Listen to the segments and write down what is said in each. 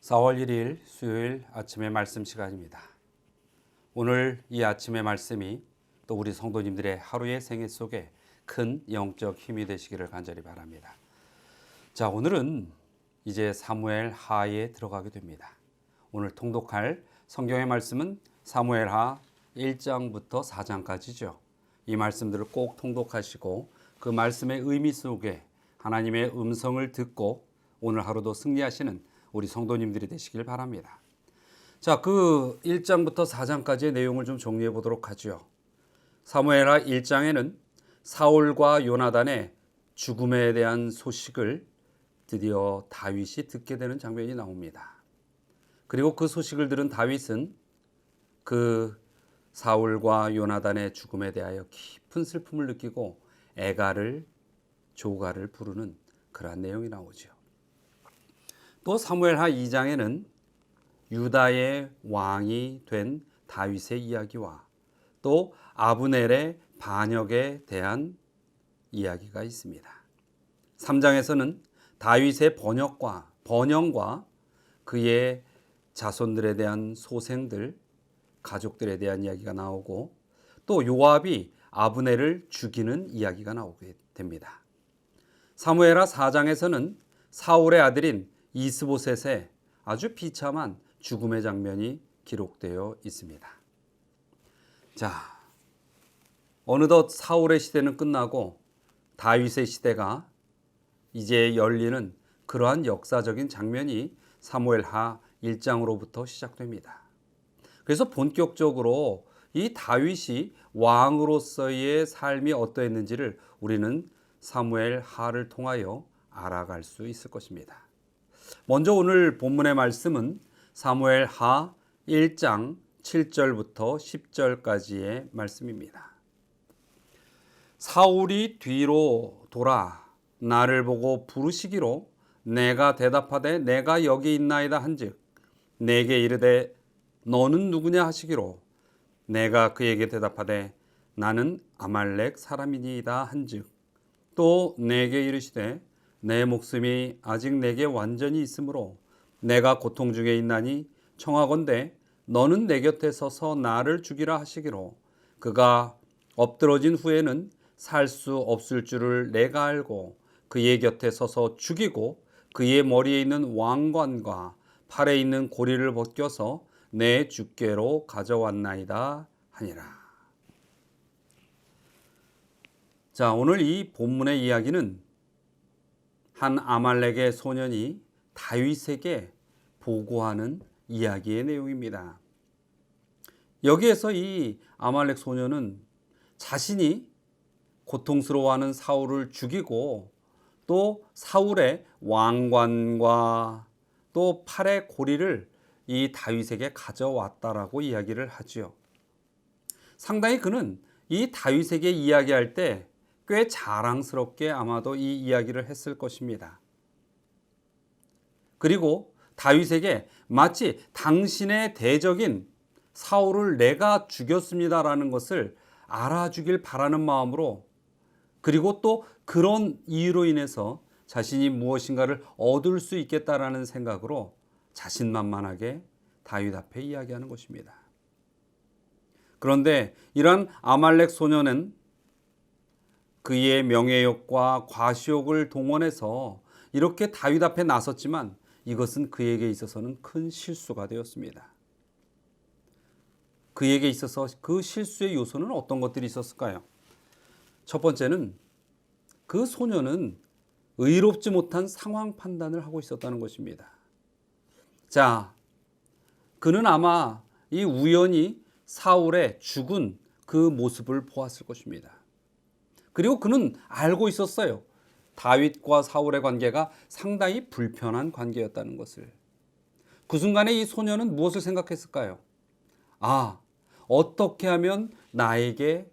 4월 1일 수요일 아침의 말씀 시간입니다. 오늘 이 아침의 말씀이 또 우리 성도님들의 하루의 생애 속에 큰 영적 힘이 되시기를 간절히 바랍니다. 자, 오늘은 이제 사무엘 하에 들어가게 됩니다. 오늘 통독할 성경의 말씀은 사무엘 하 1장부터 4장까지죠. 이 말씀들을 꼭 통독하시고 그 말씀의 의미 속에 하나님의 음성을 듣고 오늘 하루도 승리하시는 우리 성도님들이 되시길 바랍니다. 자, 그 1장부터 4장까지의 내용을 좀 정리해 보도록 하죠. 사무엘하 1장에는 사울과 요나단의 죽음에 대한 소식을 드디어 다윗이 듣게 되는 장면이 나옵니다. 그리고 그 소식을 들은 다윗은 그 사울과 요나단의 죽음에 대하여 깊은 슬픔을 느끼고 애가를 조가를 부르는 그러한 내용이 나오죠. 또 사무엘하 2장에는 유다의 왕이 된 다윗의 이야기와 또 아브넬의 반역에 대한 이야기가 있습니다. 3장에서는 다윗의 번영과 그의 자손들에 대한 소생들, 가족들에 대한 이야기가 나오고 또 요압이 아브넬을 죽이는 이야기가 나오게 됩니다. 사무엘하 4장에서는 사울의 아들인 이스보셋의 아주 비참한 죽음의 장면이 기록되어 있습니다. 자, 어느덧 사울의 시대는 끝나고 다윗의 시대가 이제 열리는 그러한 역사적인 장면이 사무엘하 1장으로부터 시작됩니다. 그래서 본격적으로 이 다윗이 왕으로서의 삶이 어떠했는지를 우리는 사무엘하를 통하여 알아갈 수 있을 것입니다. 먼저 오늘 본문의 말씀은 사무엘하 1장 7절부터 10절까지의 말씀입니다. 사울이 뒤로 돌아 나를 보고 부르시기로 내가 대답하되 내가 여기 있나이다 한즉 내게 이르되 너는 누구냐 하시기로 내가 그에게 대답하되 나는 아말렉 사람이니이다 한즉 또 내게 이르시되 내 목숨이 아직 내게 완전히 있으므로 내가 고통 중에 있나니 청하건대 너는 내 곁에 서서 나를 죽이라 하시기로 그가 엎드러진 후에는 살 수 없을 줄을 내가 알고 그의 곁에 서서 죽이고 그의 머리에 있는 왕관과 팔에 있는 고리를 벗겨서 내 주께로 가져왔나이다 하니라. 자, 오늘 이 본문의 이야기는 한 아말렉의 소년이 다윗에게 보고하는 이야기의 내용입니다. 여기에서 이 아말렉 소년은 자신이 고통스러워하는 사울을 죽이고 또 사울의 왕관과 또 팔의 고리를 이 다윗에게 가져왔다라고 이야기를 하지요. 상당히 그는 이 다윗에게 이야기할 때 꽤 자랑스럽게 아마도 이 이야기를 했을 것입니다. 그리고 다윗에게 마치 당신의 대적인 사울을 내가 죽였습니다라는 것을 알아주길 바라는 마음으로 그리고 또 그런 이유로 인해서 자신이 무엇인가를 얻을 수 있겠다라는 생각으로 자신만만하게 다윗 앞에 이야기하는 것입니다. 그런데 이런 아말렉 소년은 그의 명예욕과 과시욕을 동원해서 이렇게 다윗 앞에 나섰지만 이것은 그에게 있어서는 큰 실수가 되었습니다. 그에게 있어서 그 실수의 요소는 어떤 것들이 있었을까요? 첫 번째는 그 소년은 의롭지 못한 상황 판단을 하고 있었다는 것입니다. 자, 그는 아마 이 우연히 사울의 죽은 그 모습을 보았을 것입니다. 그리고 그는 알고 있었어요. 다윗과 사울의 관계가 상당히 불편한 관계였다는 것을. 그 순간에 이 소년은 무엇을 생각했을까요? 아, 어떻게 하면 나에게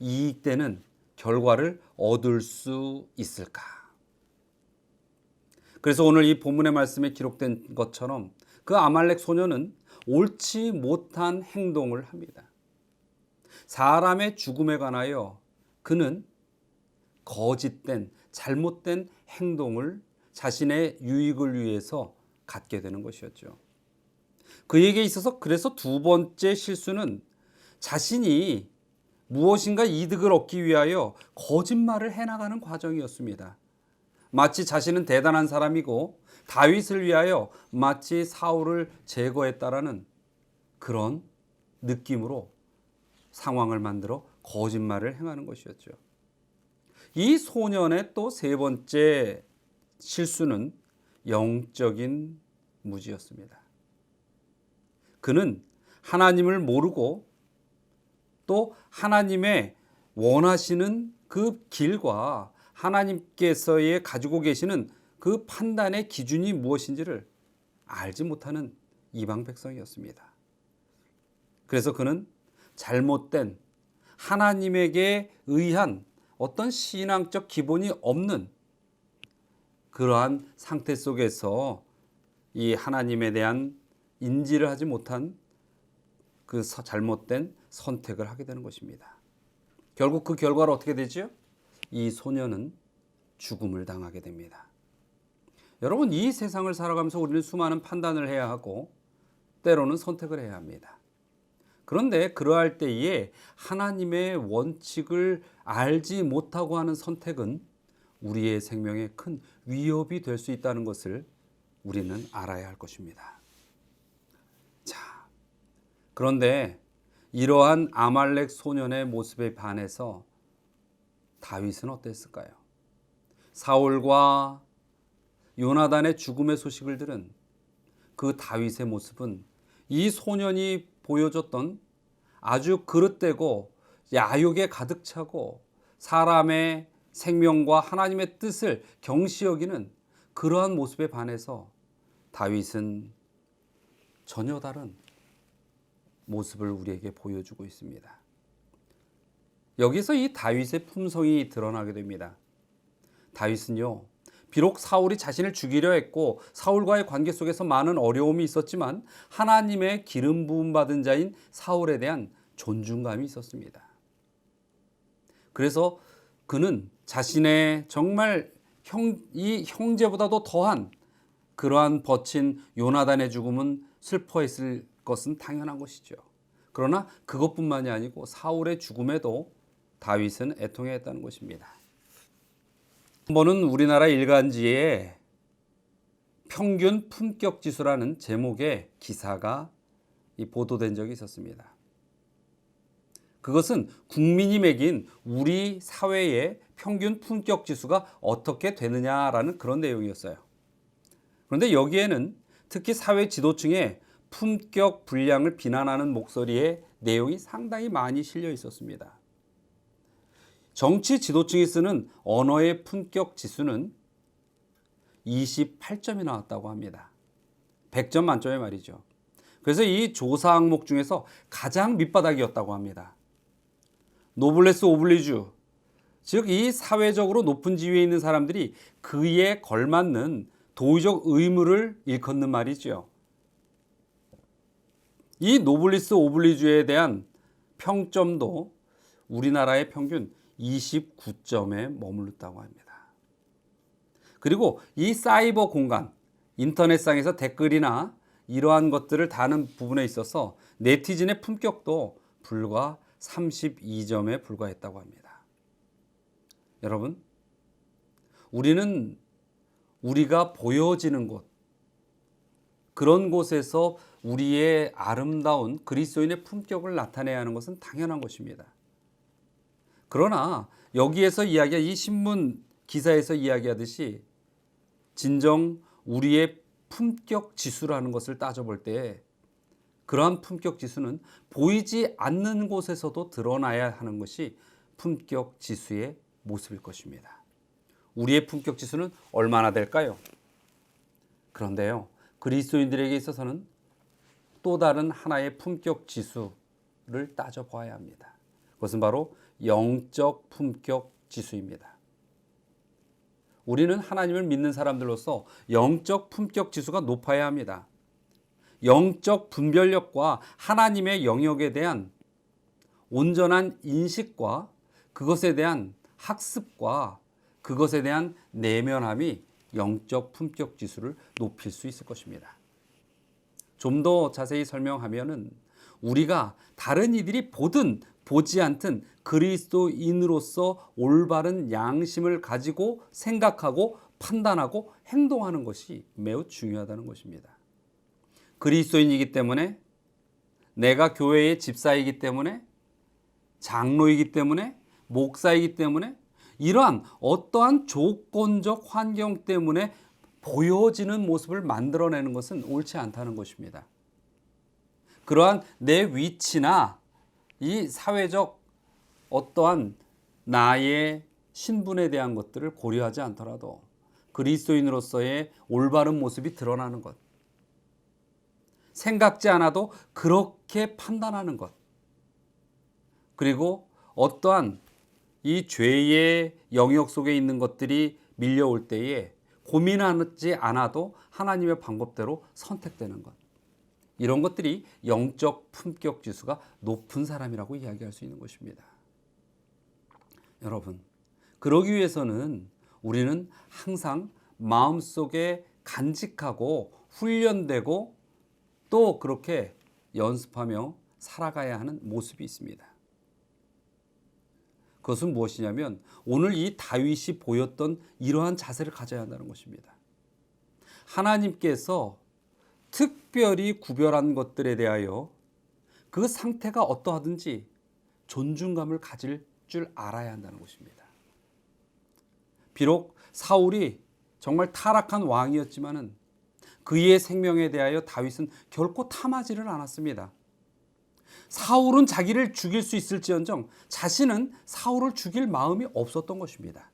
이익되는 결과를 얻을 수 있을까? 그래서 오늘 이 본문의 말씀에 기록된 것처럼 그 아말렉 소년은 옳지 못한 행동을 합니다. 사람의 죽음에 관하여 그는 거짓된 잘못된 행동을 자신의 유익을 위해서 갖게 되는 것이었죠. 그에게 있어서 그래서 두 번째 실수는 자신이 무엇인가 이득을 얻기 위하여 거짓말을 해나가는 과정이었습니다. 마치 자신은 대단한 사람이고 다윗을 위하여 마치 사울을 제거했다라는 그런 느낌으로 상황을 만들어 거짓말을 행하는 것이었죠. 이 소년의 또 세 번째 실수는 영적인 무지였습니다. 그는 하나님을 모르고 또 하나님의 원하시는 그 길과 하나님께서의 가지고 계시는 그 판단의 기준이 무엇인지를 알지 못하는 이방 백성이었습니다. 그래서 그는 잘못된 하나님에게 의한 어떤 신앙적 기본이 없는 그러한 상태 속에서 이 하나님에 대한 인지를 하지 못한 그 잘못된 선택을 하게 되는 것입니다. 결국 그 결과로 어떻게 되죠? 이 소년은 죽음을 당하게 됩니다. 여러분, 이 세상을 살아가면서 우리는 수많은 판단을 해야 하고 때로는 선택을 해야 합니다. 그런데 그러할 때에 하나님의 원칙을 알지 못하고 하는 선택은 우리의 생명에 큰 위협이 될 수 있다는 것을 우리는 알아야 할 것입니다. 자, 그런데 이러한 아말렉 소년의 모습에 반해서 다윗은 어땠을까요? 사울과 요나단의 죽음의 소식을 들은 그 다윗의 모습은 이 소년이 보여줬던 아주 그릇되고 야욕에 가득 차고 사람의 생명과 하나님의 뜻을 경시 여기는 그러한 모습에 반해서 다윗은 전혀 다른 모습을 우리에게 보여주고 있습니다. 여기서 이 다윗의 품성이 드러나게 됩니다. 다윗은요, 비록 사울이 자신을 죽이려 했고 사울과의 관계 속에서 많은 어려움이 있었지만 하나님의 기름 부음 받은 자인 사울에 대한 존중감이 있었습니다. 그래서 그는 자신의 정말 이 형제보다도 더한 그러한 버친 요나단의 죽음은 슬퍼했을 것은 당연한 것이죠. 그러나 그것뿐만이 아니고 사울의 죽음에도 다윗은 애통해했다는 것입니다. 한 번은 우리나라 일간지에 평균 품격 지수라는 제목의 기사가 보도된 적이 있었습니다. 그것은 국민이 매긴 우리 사회의 평균 품격 지수가 어떻게 되느냐라는 그런 내용이었어요. 그런데 여기에는 특히 사회 지도층의 품격 불량을 비난하는 목소리의 내용이 상당히 많이 실려 있었습니다. 정치 지도층이 쓰는 언어의 품격 지수는 28점이 나왔다고 합니다. 100점 만점에 말이죠. 그래서 이 조사 항목 중에서 가장 밑바닥이었다고 합니다. 노블레스 오블리주, 즉 이 사회적으로 높은 지위에 있는 사람들이 그에 걸맞는 도의적 의무를 일컫는 말이죠. 이 노블리스 오블리주에 대한 평점도 우리나라의 평균 29점에 머무르다고 합니다. 그리고 이 사이버 공간, 인터넷상에서 댓글이나 이러한 것들을 다는 부분에 있어서 네티즌의 품격도 불과 32점에 불과했다고 합니다. 여러분, 우리는 우리가 보여지는 곳, 그런 곳에서 우리의 아름다운 그리스도인의 품격을 나타내야 하는 것은 당연한 것입니다. 그러나 여기에서 이야기한 이 신문 기사에서 이야기하듯이 진정 우리의 품격 지수라는 것을 따져볼 때 그러한 품격 지수는 보이지 않는 곳에서도 드러나야 하는 것이 품격 지수의 모습일 것입니다. 우리의 품격 지수는 얼마나 될까요? 그런데요, 그리스도인들에게 있어서는 또 다른 하나의 품격 지수를 따져봐야 합니다. 그것은 바로 영적 품격 지수입니다. 우리는 하나님을 믿는 사람들로서 영적 품격 지수가 높아야 합니다. 영적 분별력과 하나님의 영역에 대한 온전한 인식과 그것에 대한 학습과 그것에 대한 내면함이 영적 품격 지수를 높일 수 있을 것입니다. 좀 더 자세히 설명하면은 우리가 다른 이들이 보든 보지 않든 그리스도인으로서 올바른 양심을 가지고 생각하고 판단하고 행동하는 것이 매우 중요하다는 것입니다. 그리스도인이기 때문에, 내가 교회의 집사이기 때문에, 장로이기 때문에, 목사이기 때문에, 이러한 어떠한 조건적 환경 때문에 보여지는 모습을 만들어내는 것은 옳지 않다는 것입니다. 그러한 내 위치나 이 사회적 어떠한 나의 신분에 대한 것들을 고려하지 않더라도 그리스도인으로서의 올바른 모습이 드러나는 것, 생각지 않아도 그렇게 판단하는 것, 그리고 어떠한 이 죄의 영역 속에 있는 것들이 밀려올 때에 고민하지 않아도 하나님의 방법대로 선택되는 것, 이런 것들이 영적 품격 지수가 높은 사람이라고 이야기할 수 있는 것입니다. 여러분, 그러기 위해서는 우리는 항상 마음속에 간직하고 훈련되고 또 그렇게 연습하며 살아가야 하는 모습이 있습니다. 그것은 무엇이냐면 오늘 이 다윗이 보였던 이러한 자세를 가져야 한다는 것입니다. 하나님께서 특별히 구별한 것들에 대하여 그 상태가 어떠하든지 존중감을 가질 줄 알아야 한다는 것입니다. 비록 사울이 정말 타락한 왕이었지만은 그의 생명에 대하여 다윗은 결코 탐하지를 않았습니다. 사울은 자기를 죽일 수 있을지언정 자신은 사울을 죽일 마음이 없었던 것입니다.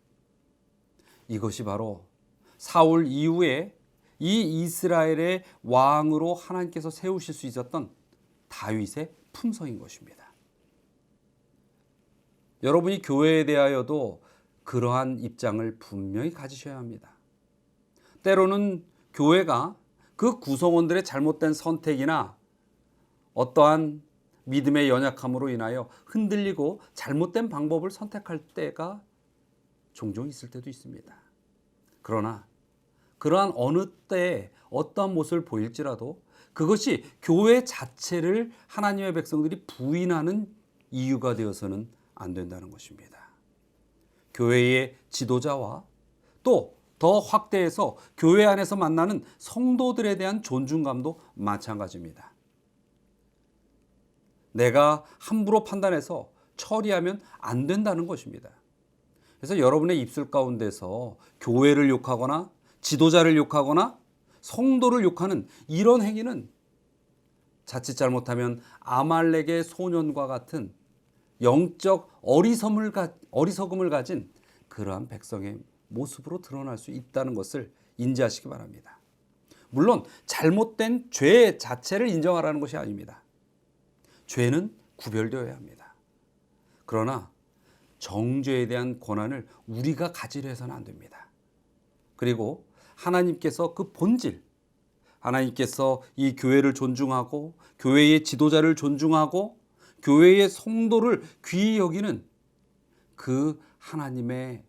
이것이 바로 사울 이후에 이 이스라엘의 왕으로 하나님께서 세우실 수 있었던 다윗의 품성인 것입니다. 여러분이 교회에 대하여도 그러한 입장을 분명히 가지셔야 합니다. 때로는 교회가 그 구성원들의 잘못된 선택이나 어떠한 믿음의 연약함으로 인하여 흔들리고 잘못된 방법을 선택할 때가 종종 있을 때도 있습니다. 그러나 그러한 어느 때에 어떠한 모습을 보일지라도 그것이 교회 자체를 하나님의 백성들이 부인하는 이유가 되어서는 안 된다는 것입니다. 교회의 지도자와 또 더 확대해서 교회 안에서 만나는 성도들에 대한 존중감도 마찬가지입니다. 내가 함부로 판단해서 처리하면 안 된다는 것입니다. 그래서 여러분의 입술 가운데서 교회를 욕하거나 지도자를 욕하거나 성도를 욕하는 이런 행위는 자칫 잘못하면 아말렉의 소년과 같은 영적 어리석음을 가진 그러한 백성의 모습으로 드러날 수 있다는 것을 인지하시기 바랍니다. 물론 잘못된 죄 자체를 인정하라는 것이 아닙니다. 죄는 구별되어야 합니다. 그러나 정죄에 대한 권한을 우리가 가지려 해서는 안 됩니다. 그리고 하나님께서 그 본질, 하나님께서 이 교회를 존중하고 교회의 지도자를 존중하고 교회의 성도를 귀히 여기는 그 하나님의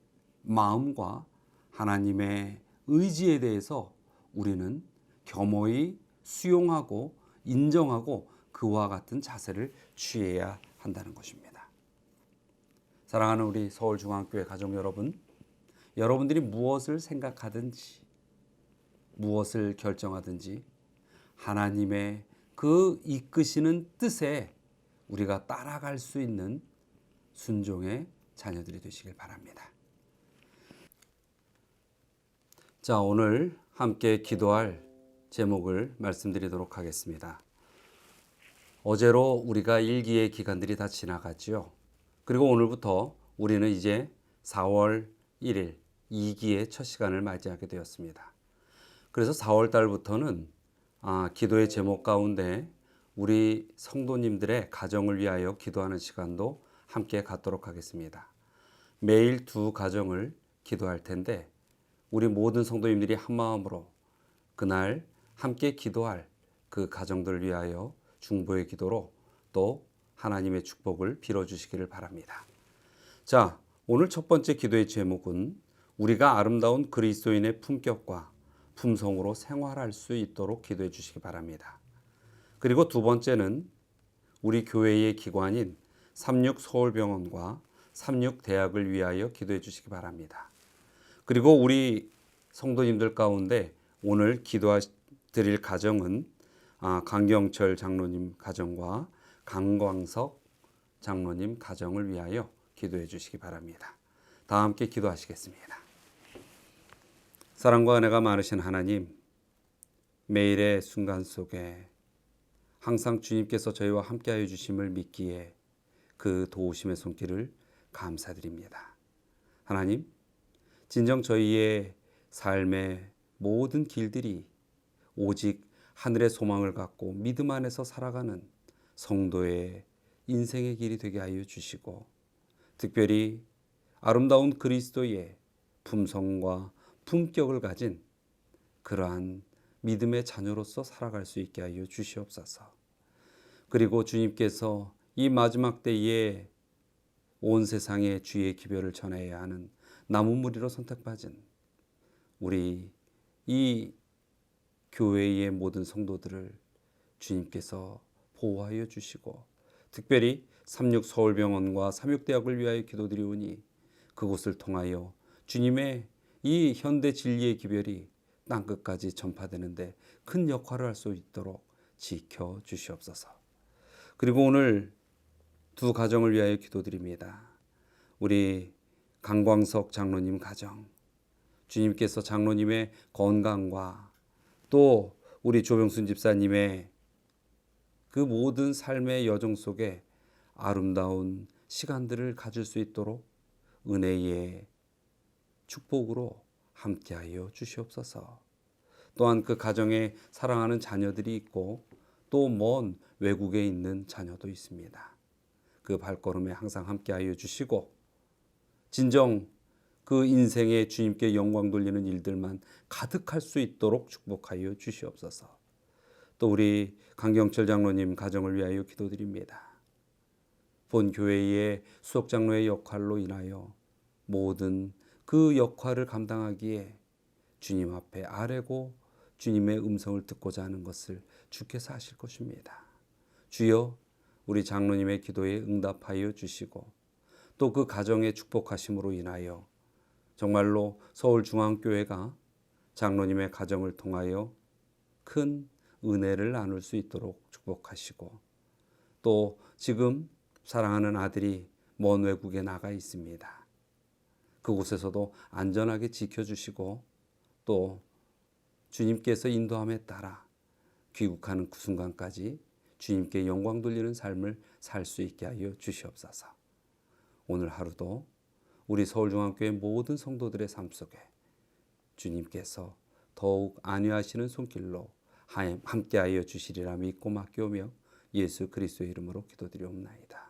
마음과 하나님의 의지에 대해서 우리는 겸허히 수용하고 인정하고 그와 같은 자세를 취해야 한다는 것입니다. 사랑하는 우리 서울중앙교회 가족 여러분, 여러분들이 무엇을 생각하든지 무엇을 결정하든지 하나님의 그 이끄시는 뜻에 우리가 따라갈 수 있는 순종의 자녀들이 되시길 바랍니다. 자, 오늘 함께 기도할 제목을 말씀드리도록 하겠습니다. 어제로 우리가 1기의 기간들이 다 지나갔지요. 그리고 오늘부터 우리는 이제 4월 1일 2기의 첫 시간을 맞이하게 되었습니다. 그래서 4월 달부터는 기도의 제목 가운데 우리 성도님들의 가정을 위하여 기도하는 시간도 함께 갖도록 하겠습니다. 매일 2가정을 기도할 텐데 우리 모든 성도님들이 한마음으로 그날 함께 기도할 그 가정들을 위하여 중보의 기도로 또 하나님의 축복을 빌어주시기를 바랍니다. 자, 오늘 첫 번째 기도의 제목은 우리가 아름다운 그리스도인의 품격과 품성으로 생활할 수 있도록 기도해 주시기 바랍니다. 그리고 두 번째는 우리 교회의 기관인 삼육서울병원과 삼육대학을 위하여 기도해 주시기 바랍니다. 그리고 우리 성도님들 가운데 오늘 기도드릴 가정은 강경철 장로님 가정과 강광석 장로님 가정을 위하여 기도해 주시기 바랍니다. 다 함께 기도하시겠습니다. 사랑과 은혜가 많으신 하나님, 매일의 순간 속에 항상 주님께서 저희와 함께하여 주심을 믿기에 그 도우심의 손길을 감사드립니다. 하나님, 진정 저희의 삶의 모든 길들이 오직 하늘의 소망을 갖고 믿음 안에서 살아가는 성도의 인생의 길이 되게 하여 주시고, 특별히 아름다운 그리스도의 품성과 품격을 가진 그러한 믿음의 자녀로서 살아갈 수 있게 하여 주시옵소서. 그리고 주님께서 이 마지막 때에 온 세상에 주의 기별을 전해야 하는 남은 무리로 선택받은 우리 이 교회의 모든 성도들을 주님께서 보호하여 주시고, 특별히 삼육서울병원과 삼육대학을 위하여 기도드리오니 그곳을 통하여 주님의 이 현대 진리의 기별이 땅끝까지 전파되는데 큰 역할을 할 수 있도록 지켜 주시옵소서. 그리고 오늘 두 가정을 위하여 기도드립니다. 우리 강광석 장로님 가정, 주님께서 장로님의 건강과 또 우리 조병순 집사님의 그 모든 삶의 여정 속에 아름다운 시간들을 가질 수 있도록 은혜의 축복으로 함께하여 주시옵소서. 또한 그 가정에 사랑하는 자녀들이 있고 또 먼 외국에 있는 자녀도 있습니다. 그 발걸음에 항상 함께하여 주시고, 진정 그 인생에 주님께 영광 돌리는 일들만 가득할 수 있도록 축복하여 주시옵소서. 또 우리 강경철 장로님 가정을 위하여 기도드립니다. 본 교회의 수석 장로의 역할로 인하여 모든 그 역할을 감당하기에 주님 앞에 아뢰고 주님의 음성을 듣고자 하는 것을 주께서 하실 것입니다. 주여, 우리 장로님의 기도에 응답하여 주시고 또 그 가정의 축복하심으로 인하여 정말로 서울중앙교회가 장로님의 가정을 통하여 큰 은혜를 나눌 수 있도록 축복하시고, 또 지금 사랑하는 아들이 먼 외국에 나가 있습니다. 그곳에서도 안전하게 지켜주시고 또 주님께서 인도함에 따라 귀국하는 그 순간까지 주님께 영광 돌리는 삶을 살 수 있게 하여 주시옵소서. 오늘 하루도 우리 서울중앙교회 모든 성도들의 삶 속에 주님께서 더욱 안위하시는 손길로 함께하여 주시리라 믿고 맡겨오며 예수 그리스도의 이름으로 기도드리옵나이다.